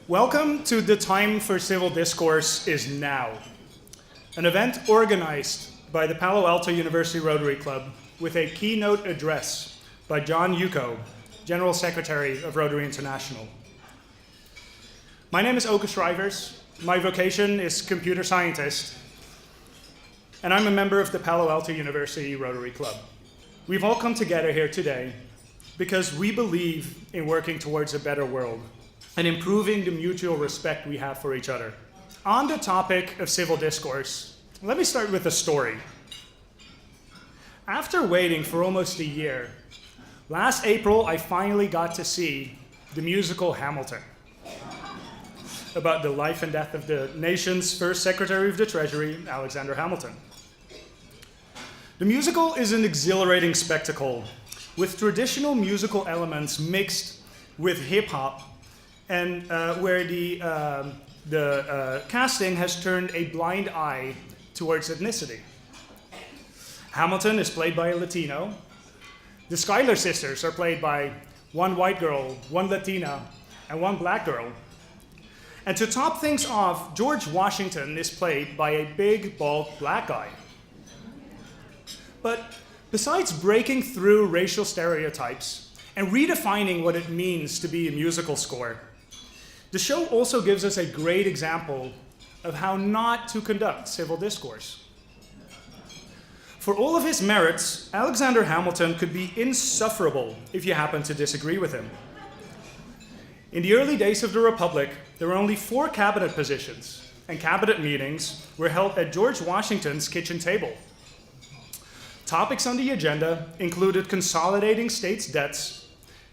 Welcome to The Time for Civil Discourse is Now, an event organized by the Palo Alto University Rotary Club with a keynote address by John Hewko, General Secretary of Rotary International. My name is Okke Schrijvers. My vocation is computer scientist, and I'm a member of the Palo Alto University Rotary Club. We've all come together here today because we believe in working towards a better world and improving the mutual respect we have for each other. On the topic of civil discourse, let me start with a story. After waiting for almost a year, last April I finally got to see the musical Hamilton, about the life and death of the nation's first Secretary of the Treasury, Alexander Hamilton. The musical is an exhilarating spectacle with traditional musical elements mixed with hip-hop, and where the casting has turned a blind eye towards ethnicity. Hamilton is played by a Latino. The Schuyler sisters are played by one white girl, one Latina, and one black girl. And to top things off, George Washington is played by a big, bald black guy. But besides breaking through racial stereotypes and redefining what it means to be a musical score, the show also gives us a great example of how not to conduct civil discourse. For all of his merits, Alexander Hamilton could be insufferable if you happen to disagree with him. In the early days of the Republic, there were only 4 cabinet positions, and cabinet meetings were held at George Washington's kitchen table. Topics on the agenda included consolidating states' debts,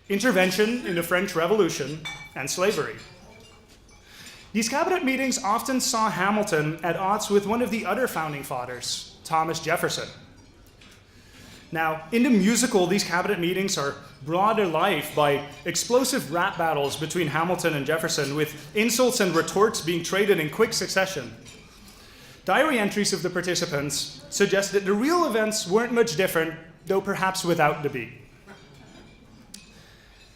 intervention in the French Revolution, and slavery. These cabinet meetings often saw Hamilton at odds with one of the other founding fathers, Thomas Jefferson. Now, in the musical, these cabinet meetings are brought to life by explosive rap battles between Hamilton and Jefferson, with insults and retorts being traded in quick succession. Diary entries of the participants suggest that the real events weren't much different, though perhaps without the beat.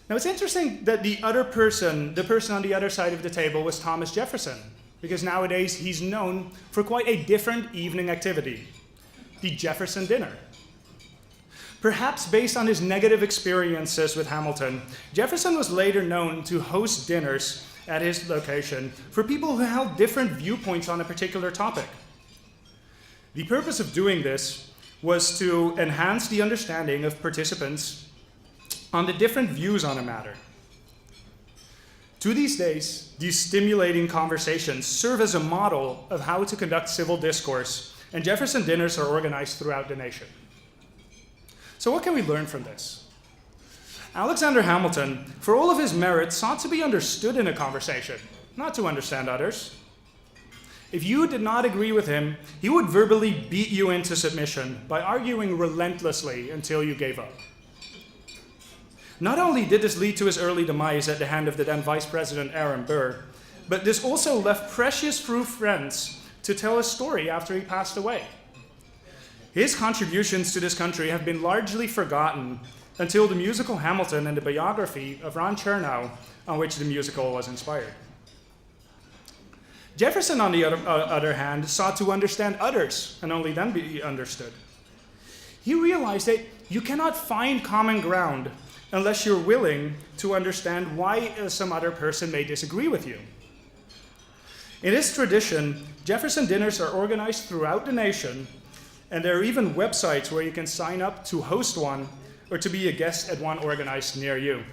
Now, it's interesting that the person on the other side of the table was Thomas Jefferson, because nowadays he's known for quite a different evening activity, the Jefferson Dinner. Perhaps based on his negative experiences with Hamilton, Jefferson was later known to host dinners at his location for people who held different viewpoints on a particular topic. The purpose of doing this was to enhance the understanding of participants on the different views on a matter. To these days, these stimulating conversations serve as a model of how to conduct civil discourse, and Jefferson dinners are organized throughout the nation. So what can we learn from this? Alexander Hamilton, for all of his merits, sought to be understood in a conversation, not to understand others. If you did not agree with him, he would verbally beat you into submission by arguing relentlessly until you gave up. Not only did this lead to his early demise at the hand of the then Vice President Aaron Burr, but this also left precious few friends to tell his story after he passed away. His contributions to this country have been largely forgotten until the musical Hamilton and the biography of Ron Chernow, on which the musical was inspired. Jefferson, on the other hand, sought to understand others and only then be understood. He realized that you cannot find common ground unless you're willing to understand why some other person may disagree with you. In his tradition, Jefferson dinners are organized throughout the nation, and there are even websites where you can sign up to host one or to be a guest at one organized near you.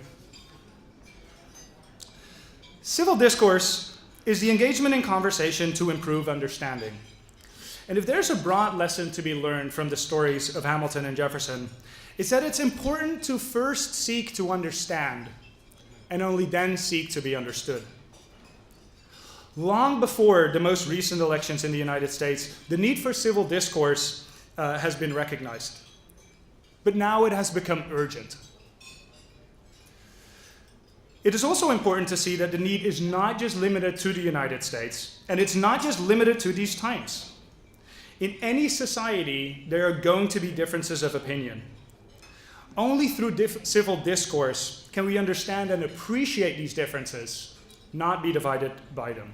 Civil discourse is the engagement in conversation to improve understanding. And if there's a broad lesson to be learned from the stories of Hamilton and Jefferson, it's that it's important to first seek to understand and only then seek to be understood. Long before the most recent elections in the United States, the need for civil discourse has been recognized. But now it has become urgent. It is also important to see that the need is not just limited to the United States, and it's not just limited to these times. In any society, there are going to be differences of opinion. Only through civil discourse can we understand and appreciate these differences not be divided by them.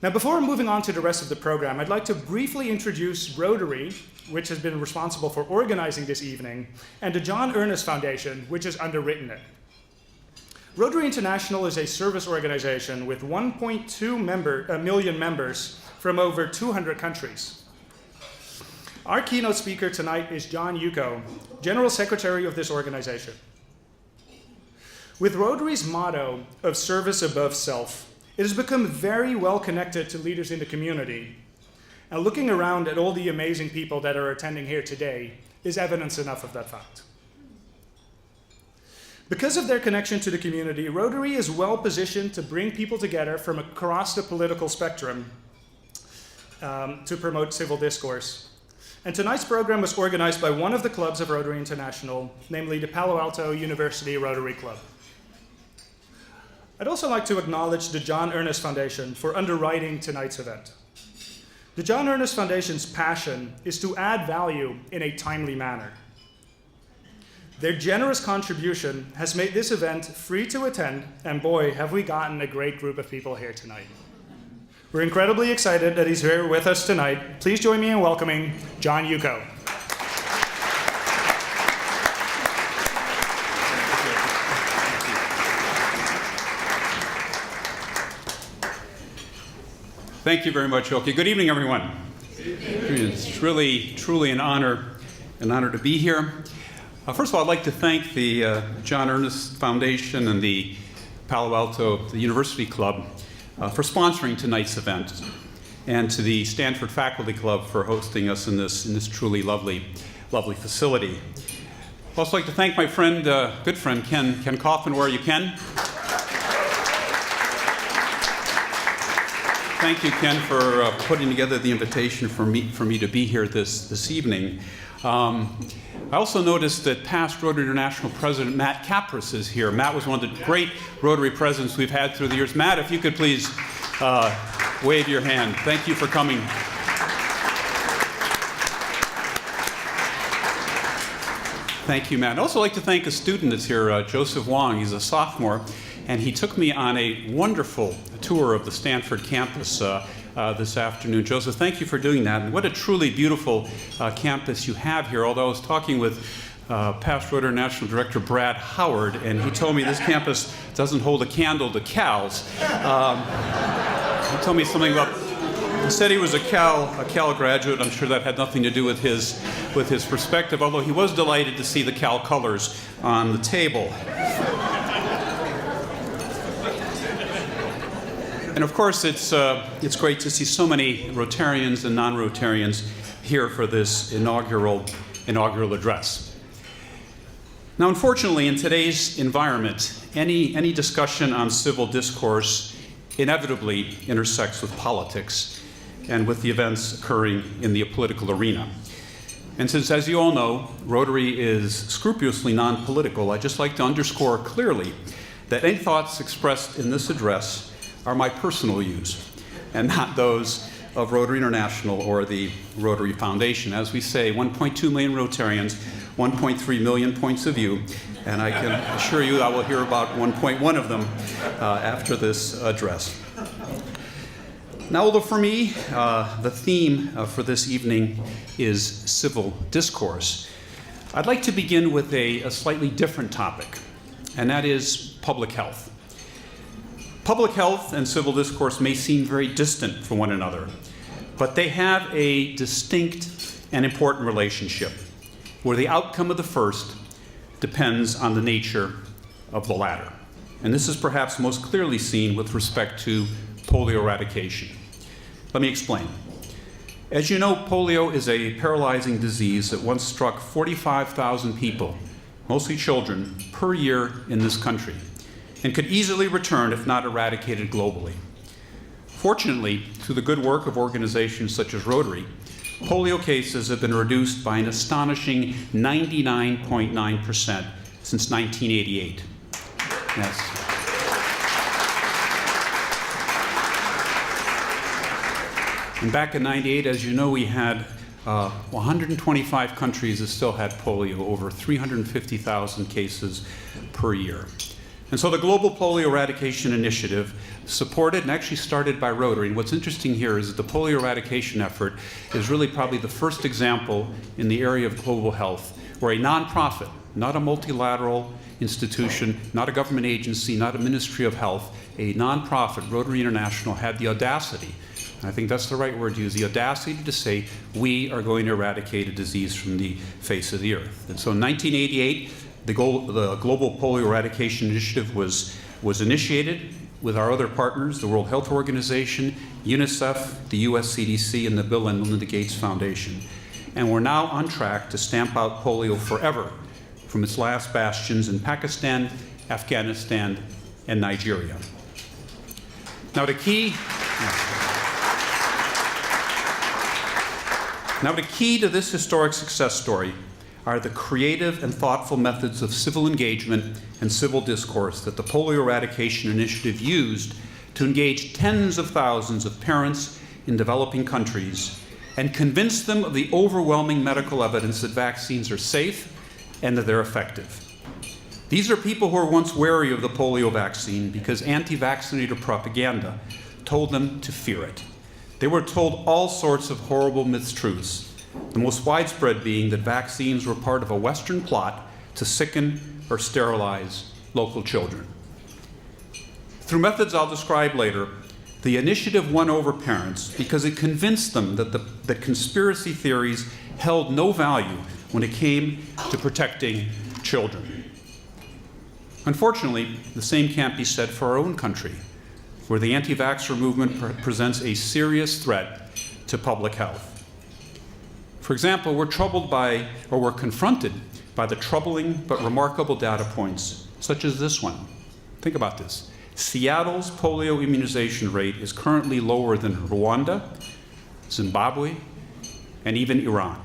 Now, before moving on to the rest of the program, I'd like to briefly introduce Rotary, which has been responsible for organizing this evening, and the John Ernest Foundation, which has underwritten it. Rotary International is a service organization with 1.2 million members from over 200 countries. Our keynote speaker tonight is John Hewko, General Secretary of this organization. With Rotary's motto of service above self, it has become very well connected to leaders in the community. And looking around at all the amazing people that are attending here today is evidence enough of that fact. Because of their connection to the community, Rotary is well positioned to bring people together from across the political spectrum to promote civil discourse. And tonight's program was organized by one of the clubs of Rotary International, namely the Palo Alto University Rotary Club. I'd also like to acknowledge the John Ernest Foundation for underwriting tonight's event. The John Ernest Foundation's passion is to add value in a timely manner. Their generous contribution has made this event free to attend, and boy, have we gotten a great group of people here tonight. We're incredibly excited that he's here with us tonight. Please join me in welcoming John Hewko. Thank you very much, Okke. Good evening, everyone. It's really, truly an honor to be here. First of all, I'd like to thank the John Ernest Foundation and the Palo Alto University Club for sponsoring tonight's event, and to the Stanford Faculty Club for hosting us in this truly lovely facility. I'd also like to thank my friend, good friend, Ken Coffin, where you Ken. Thank you, Ken, for putting together the invitation for me to be here this evening. I also noticed that past Rotary International President Matt Capris is here. Matt was one of the great Rotary presidents we've had through the years. Matt, if you could please wave your hand. Thank you for coming. Thank you, Matt. I'd also like to thank a student that's here, Joseph Wong. He's a sophomore, and he took me on a wonderful tour of the Stanford campus this afternoon. Joseph, thank you for doing that. And what a truly beautiful campus you have here. Although I was talking with past Rotary International Director Brad Howard, and he told me this campus doesn't hold a candle to cows. He told me something about, he said he was a Cal graduate. I'm sure that had nothing to do with his perspective, although he was delighted to see the Cal colors on the table. And of course, it's great to see so many Rotarians and non-Rotarians here for this inaugural address. Now, unfortunately, in today's environment, any discussion on civil discourse inevitably intersects with politics and with the events occurring in the political arena. And since, as you all know, Rotary is scrupulously non-political, I'd just like to underscore clearly that any thoughts expressed in this address are my personal views and not those of Rotary International or the Rotary Foundation. As we say, 1.2 million Rotarians, 1.3 million points of view, and I can assure you I will hear about 1.1 of them after this address. Now, although for me, the theme for this evening is civil discourse, I'd like to begin with a slightly different topic, and that is public health. Public health and civil discourse may seem very distant from one another, but they have a distinct and important relationship, where the outcome of the first depends on the nature of the latter. And this is perhaps most clearly seen with respect to polio eradication. Let me explain. As you know, polio is a paralyzing disease that once struck 45,000 people, mostly children, per year in this country, and could easily return if not eradicated globally. Fortunately, through the good work of organizations such as Rotary, polio cases have been reduced by an astonishing 99.9% since 1988. Yes. And back in 98, as you know, we had 125 countries that still had polio, over 350,000 cases per year. And so the Global Polio Eradication Initiative, supported and actually started by Rotary. And what's interesting here is that the polio eradication effort is really probably the first example in the area of global health where a nonprofit, not a multilateral institution, not a government agency, not a Ministry of Health, a nonprofit, Rotary International, had the audacity, and I think that's the right word to use, the audacity to say, we are going to eradicate a disease from the face of the earth. And so in 1988, the Global Polio Eradication Initiative was initiated with our other partners, the World Health Organization, UNICEF, the US CDC, and the Bill and Melinda Gates Foundation. And we're now on track to stamp out polio forever from its last bastions in Pakistan, Afghanistan, and Nigeria. Now the key to this historic success story are the creative and thoughtful methods of civil engagement and civil discourse that the Polio Eradication Initiative used to engage tens of thousands of parents in developing countries and convince them of the overwhelming medical evidence that vaccines are safe and that they're effective. These are people who were once wary of the polio vaccine because anti-vaccinator propaganda told them to fear it. They were told all sorts of horrible mistruths, the most widespread being that vaccines were part of a Western plot to sicken or sterilize local children. Through methods I'll describe later, the initiative won over parents because it convinced them that conspiracy theories held no value when it came to protecting children. Unfortunately, the same can't be said for our own country, where the anti-vaxxer movement presents a serious threat to public health. For example, we're confronted by the troubling but remarkable data points, such as this one. Think about this. Seattle's polio immunization rate is currently lower than Rwanda, Zimbabwe, and even Iran.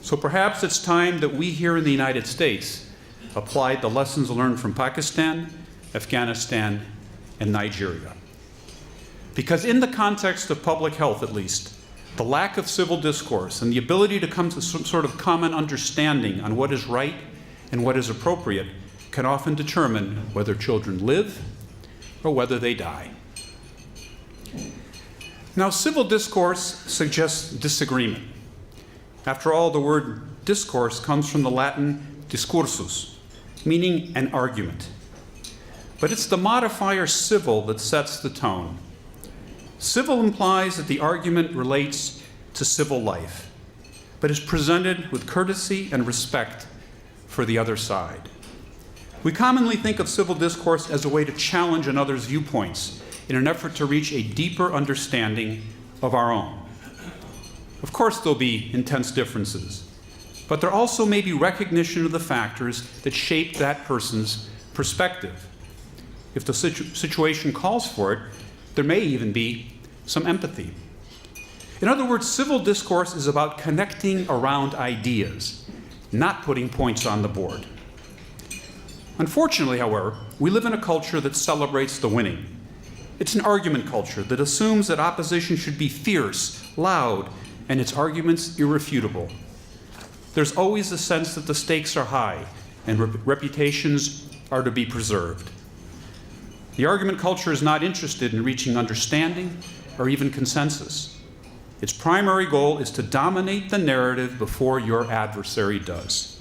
So perhaps it's time that we here in the United States applied the lessons learned from Pakistan, Afghanistan, and Nigeria. Because in the context of public health, at least, the lack of civil discourse and the ability to come to some sort of common understanding on what is right and what is appropriate can often determine whether children live or whether they die. Now, civil discourse suggests disagreement. After all, the word discourse comes from the Latin discursus, meaning an argument. But it's the modifier civil that sets the tone. Civil implies that the argument relates to civil life, but is presented with courtesy and respect for the other side. We commonly think of civil discourse as a way to challenge another's viewpoints in an effort to reach a deeper understanding of our own. Of course, there'll be intense differences, but there also may be recognition of the factors that shape that person's perspective. If the situation calls for it, there may even be some empathy. In other words, civil discourse is about connecting around ideas, not putting points on the board. Unfortunately, however, we live in a culture that celebrates the winning. It's an argument culture that assumes that opposition should be fierce, loud, and its arguments irrefutable. There's always a sense that the stakes are high and reputations are to be preserved. The argument culture is not interested in reaching understanding or even consensus. Its primary goal is to dominate the narrative before your adversary does.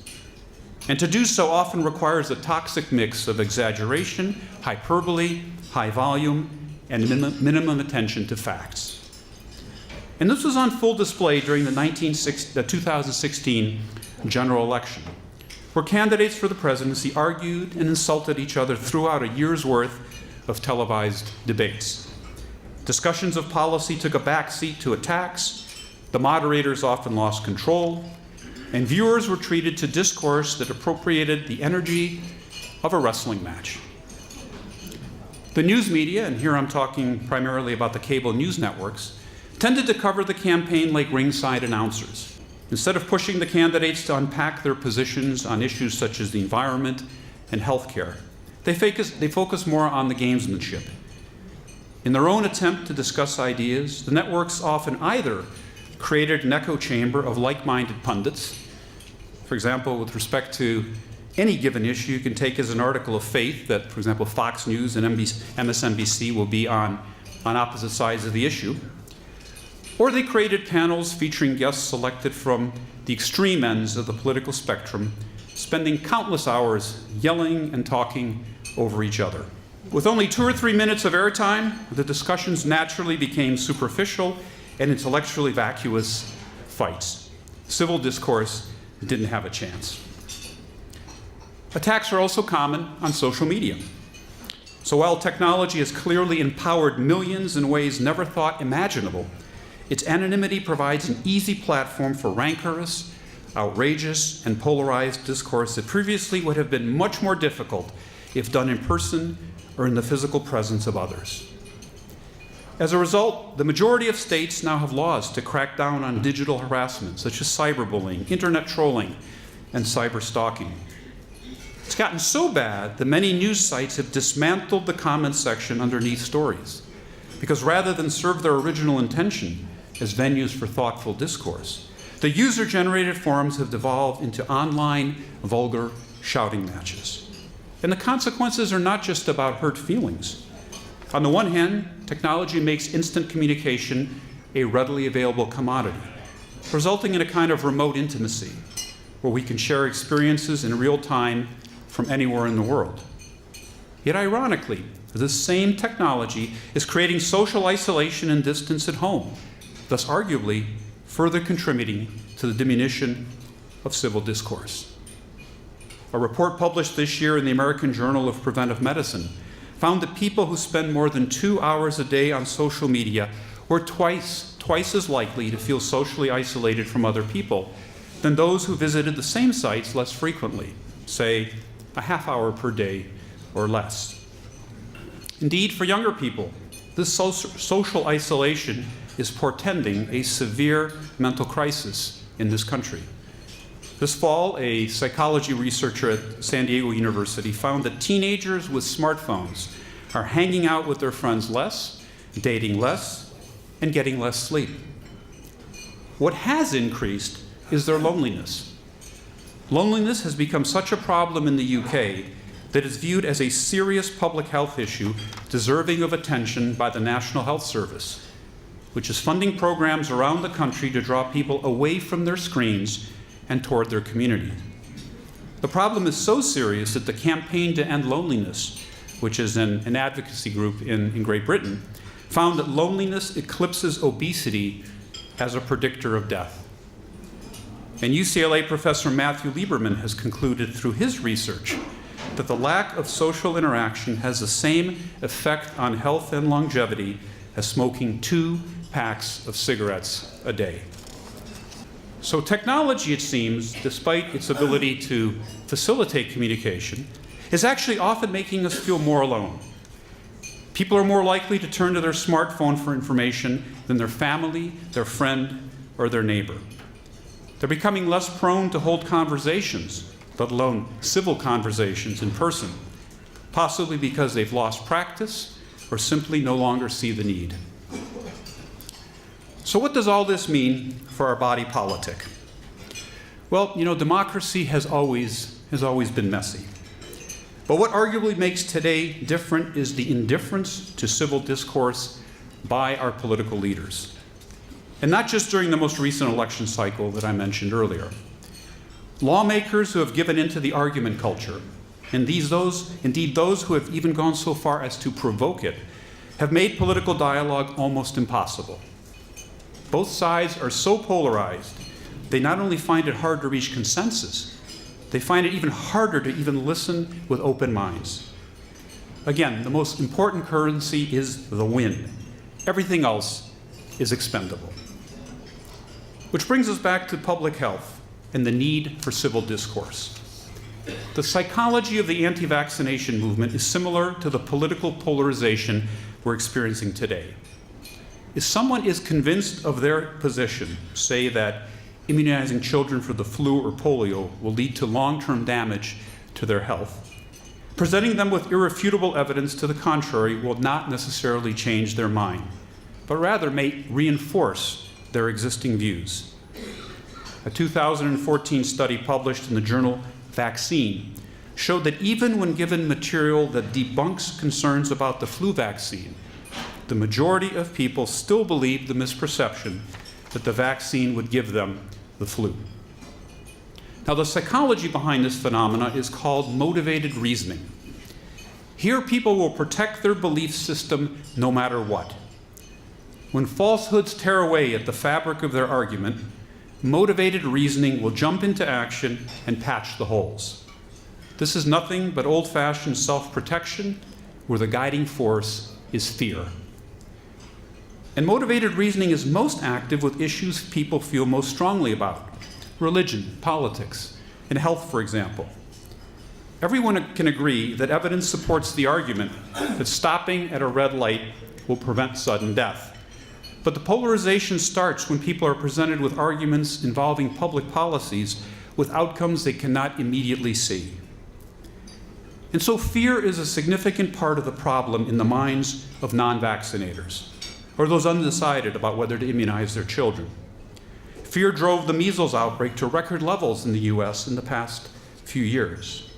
And to do so often requires a toxic mix of exaggeration, hyperbole, high volume, and minimum attention to facts. And this was on full display during the 2016 general election, where candidates for the presidency argued and insulted each other throughout a year's worth of televised debates. Discussions of policy took a backseat to attacks, the moderators often lost control, and viewers were treated to discourse that appropriated the energy of a wrestling match. The news media, and here I'm talking primarily about the cable news networks, tended to cover the campaign like ringside announcers. Instead of pushing the candidates to unpack their positions on issues such as the environment and healthcare, they focus more on the gamesmanship. In their own attempt to discuss ideas, the networks often either created an echo chamber of like-minded pundits, for example, with respect to any given issue you can take as an article of faith that, for example, Fox News and MSNBC will be on opposite sides of the issue. Or they created panels featuring guests selected from the extreme ends of the political spectrum, spending countless hours yelling and talking over each other. With only 2 or 3 minutes of airtime, the discussions naturally became superficial and intellectually vacuous fights. Civil discourse didn't have a chance. Attacks are also common on social media. So while technology has clearly empowered millions in ways never thought imaginable, its anonymity provides an easy platform for rancorous, outrageous, and polarized discourse that previously would have been much more difficult if done in person or in the physical presence of others. As a result, the majority of states now have laws to crack down on digital harassment, such as cyberbullying, internet trolling, and cyber stalking. It's gotten so bad that many news sites have dismantled the comments section underneath stories, because rather than serve their original intention as venues for thoughtful discourse, the user-generated forums have devolved into online, vulgar shouting matches. And the consequences are not just about hurt feelings. On the one hand, technology makes instant communication a readily available commodity, resulting in a kind of remote intimacy where we can share experiences in real time from anywhere in the world. Yet ironically, this same technology is creating social isolation and distance at home, thus arguably further contributing to the diminution of civil discourse. A report published this year in the American Journal of Preventive Medicine found that people who spend more than 2 hours a day on social media were twice as likely to feel socially isolated from other people than those who visited the same sites less frequently, say a half hour per day or less. Indeed, for younger people, this social isolation is portending a severe mental crisis in this country. This fall, a psychology researcher at San Diego University found that teenagers with smartphones are hanging out with their friends less, dating less, and getting less sleep. What has increased is their loneliness. Loneliness has become such a problem in the UK that it's viewed as a serious public health issue deserving of attention by the National Health Service, which is funding programs around the country to draw people away from their screens and toward their community. The problem is so serious that the Campaign to End Loneliness, which is an advocacy group in Great Britain, found that loneliness eclipses obesity as a predictor of death. And UCLA professor Matthew Lieberman has concluded through his research that the lack of social interaction has the same effect on health and longevity as smoking 2 packs of cigarettes a day. So technology, it seems, despite its ability to facilitate communication, is actually often making us feel more alone. People are more likely to turn to their smartphone for information than their family, their friend, or their neighbor. They're becoming less prone to hold conversations, let alone civil conversations in person, possibly because they've lost practice or simply no longer see the need. So what does all this mean for our body politic? Well, democracy has always been messy. But what arguably makes today different is the indifference to civil discourse by our political leaders. And not just during the most recent election cycle that I mentioned earlier. Lawmakers who have given into the argument culture, and indeed those who have even gone so far as to provoke it, have made political dialogue almost impossible. Both sides are so polarized, they not only find it hard to reach consensus, they find it even harder to even listen with open minds. Again, the most important currency is the win. Everything else is expendable. Which brings us back to public health and the need for civil discourse. The psychology of the anti-vaccination movement is similar to the political polarization we're experiencing today. If someone is convinced of their position, say that immunizing children for the flu or polio will lead to long-term damage to their health, presenting them with irrefutable evidence to the contrary will not necessarily change their mind, but rather may reinforce their existing views. A 2014 study published in the journal Vaccine showed that even when given material that debunks concerns about the flu vaccine, the majority of people still believed the misperception that the vaccine would give them the flu. Now, the psychology behind this phenomena is called motivated reasoning. Here, people will protect their belief system no matter what. When falsehoods tear away at the fabric of their argument, motivated reasoning will jump into action and patch the holes. This is nothing but old-fashioned self-protection, where the guiding force is fear. And motivated reasoning is most active with issues people feel most strongly about: religion, politics, and health, for example. Everyone can agree that evidence supports the argument that stopping at a red light will prevent sudden death. But the polarization starts when people are presented with arguments involving public policies with outcomes they cannot immediately see. And so fear is a significant part of the problem in the minds of non-vaccinators, or those undecided about whether to immunize their children. Fear drove the measles outbreak to record levels in the US in the past few years.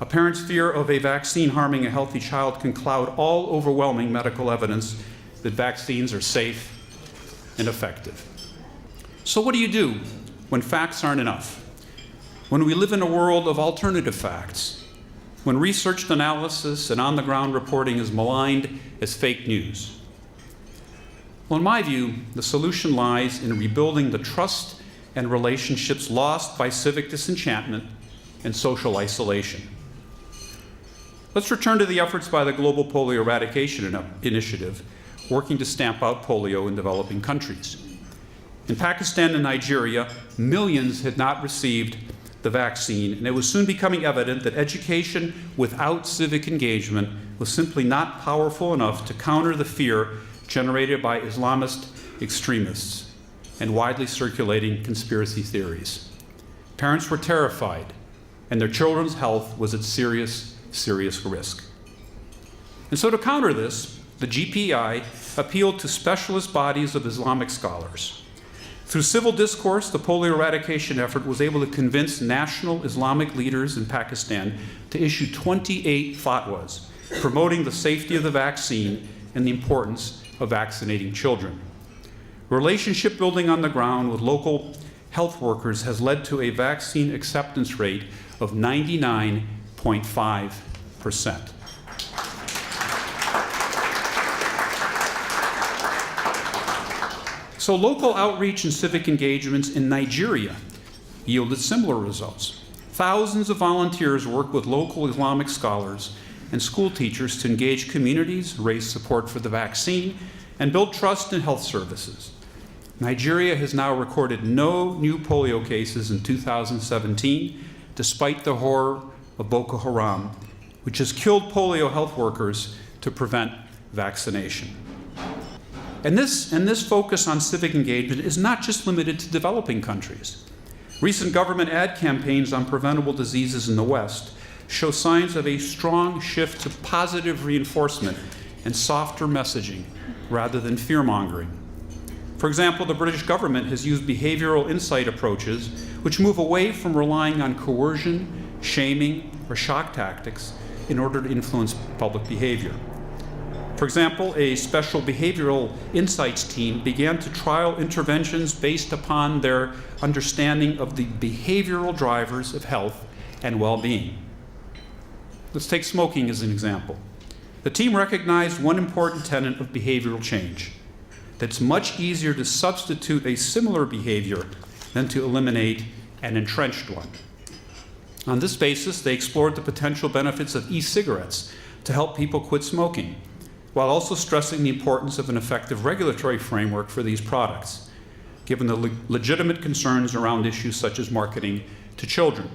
A parent's fear of a vaccine harming a healthy child can cloud all overwhelming medical evidence that vaccines are safe and effective. So what do you do when facts aren't enough? When we live in a world of alternative facts? When researched analysis and on-the-ground reporting is maligned as fake news? Well, in my view, the solution lies in rebuilding the trust and relationships lost by civic disenchantment and social isolation. Let's return to the efforts by the Global Polio Eradication Initiative, working to stamp out polio in developing countries. In Pakistan and Nigeria, millions had not received the vaccine, and it was soon becoming evident that education without civic engagement was simply not powerful enough to counter the fear generated by Islamist extremists and widely circulating conspiracy theories. Parents were terrified, and their children's health was at serious risk. And so to counter this, the GPI appealed to specialist bodies of Islamic scholars. Through Civil Discourse, the polio eradication effort was able to convince national Islamic leaders in Pakistan to issue 28 fatwas promoting the safety of the vaccine and the importance of vaccinating children. Relationship building on the ground with local health workers has led to a vaccine acceptance rate of 99.5%. So local outreach and civic engagements in Nigeria yielded similar results. Thousands of volunteers work with local Islamic scholars and school teachers to engage communities, raise support for the vaccine, and build trust in health services. Nigeria has now recorded no new polio cases in 2017, despite the horror of Boko Haram, which has killed polio health workers to prevent vaccination. And this focus on civic engagement is not just limited to developing countries. Recent government ad campaigns on preventable diseases in the West show signs of a strong shift to positive reinforcement and softer messaging rather than fear-mongering. For example, the British government has used behavioral insight approaches which move away from relying on coercion, shaming, or shock tactics in order to influence public behavior. For example, a special behavioral insights team began to trial interventions based upon their understanding of the behavioral drivers of health and well-being. Let's take smoking as an example. The team recognized one important tenet of behavioral change: that it's much easier to substitute a similar behavior than to eliminate an entrenched one. On this basis, they explored the potential benefits of e-cigarettes to help people quit smoking, while also stressing the importance of an effective regulatory framework for these products, given the legitimate concerns around issues such as marketing to children.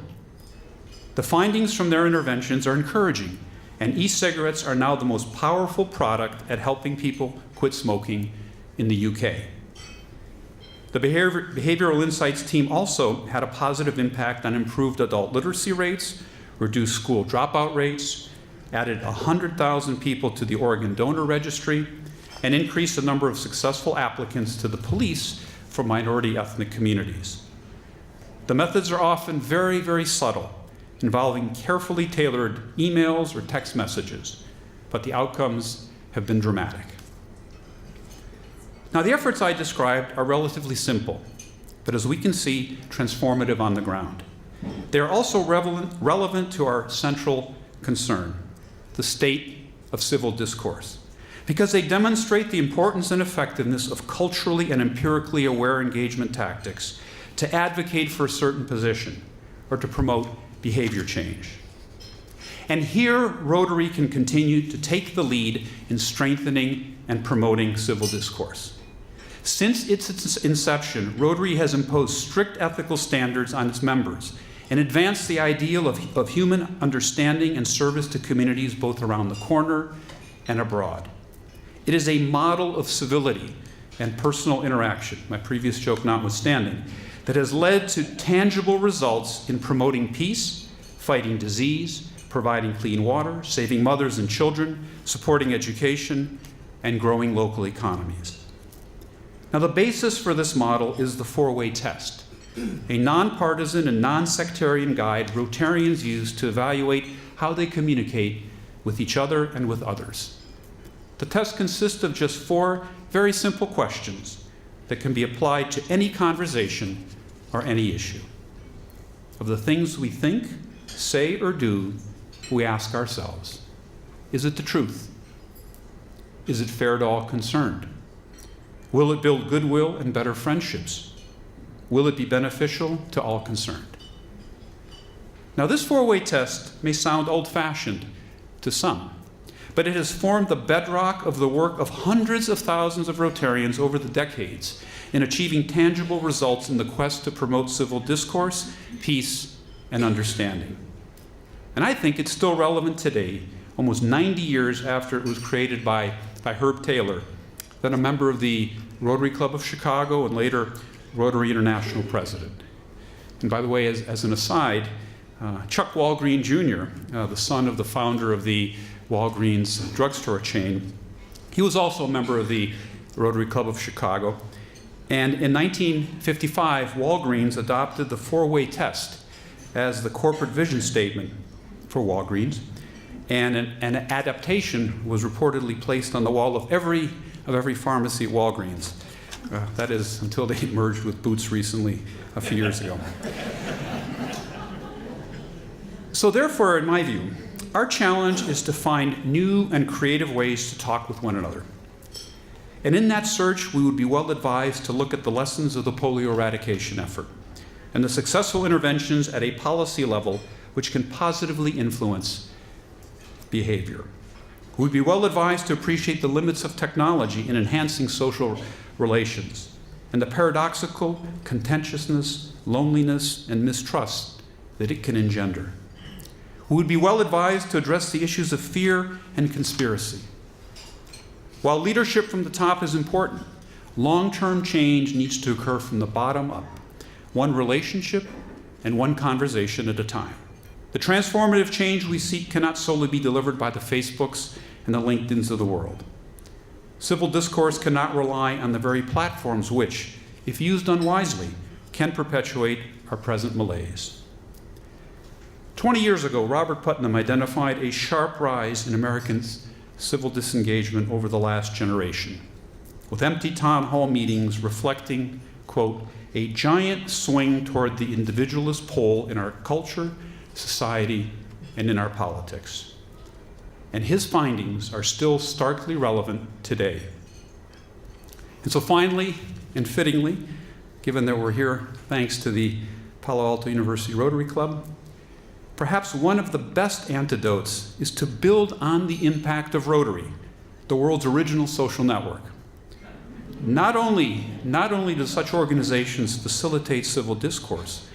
The findings from their interventions are encouraging, and e-cigarettes are now the most powerful product at helping people quit smoking in the UK. The Behavioral Insights team also had a positive impact on improved adult literacy rates, reduced school dropout rates, added 100,000 people to the Oregon Donor Registry, and increased the number of successful applicants to the police from minority ethnic communities. The methods are often very, very subtle, involving carefully tailored emails or text messages, but the outcomes have been dramatic. Now, the efforts I described are relatively simple, but as we can see, transformative on the ground. They are also relevant to our central concern, the state of civil discourse, because they demonstrate the importance and effectiveness of culturally and empirically aware engagement tactics to advocate for a certain position or to promote behavior change. And here, Rotary can continue to take the lead in strengthening and promoting civil discourse. Since its inception, Rotary has imposed strict ethical standards on its members and advanced the ideal of human understanding and service to communities both around the corner and abroad. It is a model of civility and personal interaction, my previous joke notwithstanding, that has led to tangible results in promoting peace, fighting disease, providing clean water, saving mothers and children, supporting education, and growing local economies. Now, the basis for this model is the four-way test, a nonpartisan and non-sectarian guide Rotarians use to evaluate how they communicate with each other and with others. The test consists of just four very simple questions that can be applied to any conversation or any issue. Of the things we think, say, or do, we ask ourselves, is it the truth? Is it fair to all concerned? Will it build goodwill and better friendships? Will it be beneficial to all concerned? Now, this four-way test may sound old-fashioned to some, but it has formed the bedrock of the work of hundreds of thousands of Rotarians over the decades in achieving tangible results in the quest to promote civil discourse, peace, and understanding. And I think it's still relevant today, almost 90 years after it was created by Herb Taylor, then a member of the Rotary Club of Chicago and later Rotary International president. And by the way, as an aside, Chuck Walgreen Jr., the son of the founder of the Walgreens drugstore chain, he was also a member of the Rotary Club of Chicago. And in 1955, Walgreens adopted the four-way test as the corporate vision statement for Walgreens. And an adaptation was reportedly placed on the wall of every pharmacy at Walgreens. That is, until they merged with Boots recently, a few years ago. So therefore, in my view, our challenge is to find new and creative ways to talk with one another. And in that search, we would be well advised to look at the lessons of the polio eradication effort and the successful interventions at a policy level which can positively influence behavior. We'd be well advised to appreciate the limits of technology in enhancing social relations and the paradoxical contentiousness, loneliness, and mistrust that it can engender. We would be well advised to address the issues of fear and conspiracy. While leadership from the top is important, long-term change needs to occur from the bottom up, one relationship and one conversation at a time. The transformative change we seek cannot solely be delivered by the Facebooks and the LinkedIns of the world. Civil discourse cannot rely on the very platforms which, if used unwisely, can perpetuate our present malaise. 20 years ago, Robert Putnam identified a sharp rise in American civil disengagement over the last generation, with empty town hall meetings reflecting, quote, a giant swing toward the individualist pole in our culture, society, and in our politics. And his findings are still starkly relevant today. And so finally, and fittingly, given that we're here thanks to the Palo Alto University Rotary Club, perhaps one of the best antidotes is to build on the impact of Rotary, the world's original social network. Not only do such organizations facilitate civil discourse,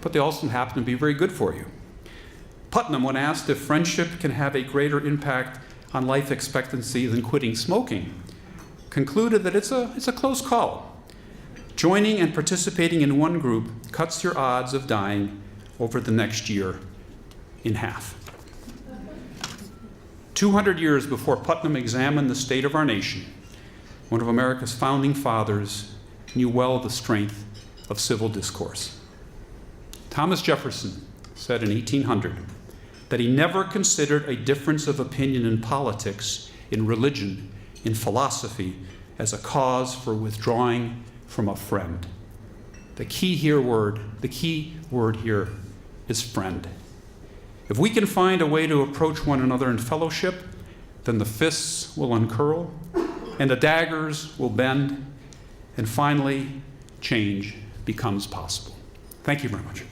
but they also happen to be very good for you. Putnam, when asked if friendship can have a greater impact on life expectancy than quitting smoking, concluded that it's a close call. Joining and participating in one group cuts your odds of dying over the next year in half. 200 years before Putnam examined the state of our nation, one of America's founding fathers knew well the strength of civil discourse. Thomas Jefferson said in 1800 that he never considered a difference of opinion in politics, in religion, in philosophy as a cause for withdrawing from a friend. The key word here is friend. If we can find a way to approach one another in fellowship, then the fists will uncurl and the daggers will bend, and finally change becomes possible. Thank you very much.